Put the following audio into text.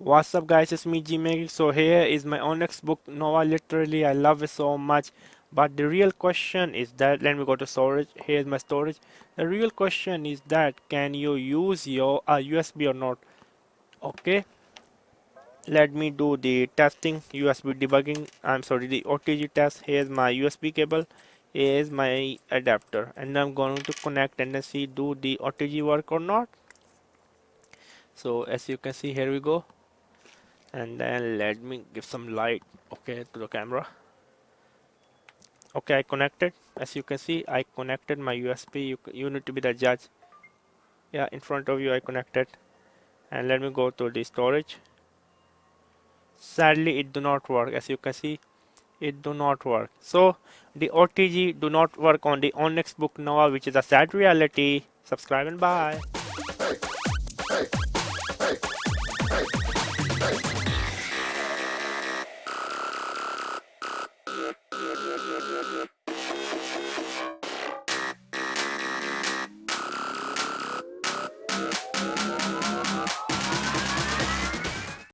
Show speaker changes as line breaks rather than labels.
What's up guys, it's me Gmail. So here is my Onyx Boox Nova. Literally I love it so much. But the real question is that, let me go to storage. Here's my storage. The real question is that, can you use your USB or not? Okay, let me do the testing, USB debugging. I'm sorry, the OTG test. Here's my USB cable. Here's my adapter, and I'm going to connect and then see do the OTG work or not. So as you can see, here we go. And then let me give some light, okay, to the camera. Okay, I connected. As you can see, I connected my USB. You need to be the judge. Yeah, in front of you I connected. And let me go to the storage. Sadly it do not work. As you can see, it do not work. So the OTG do not work on the Onyx Boox Nova, which is a sad reality. Subscribe and bye.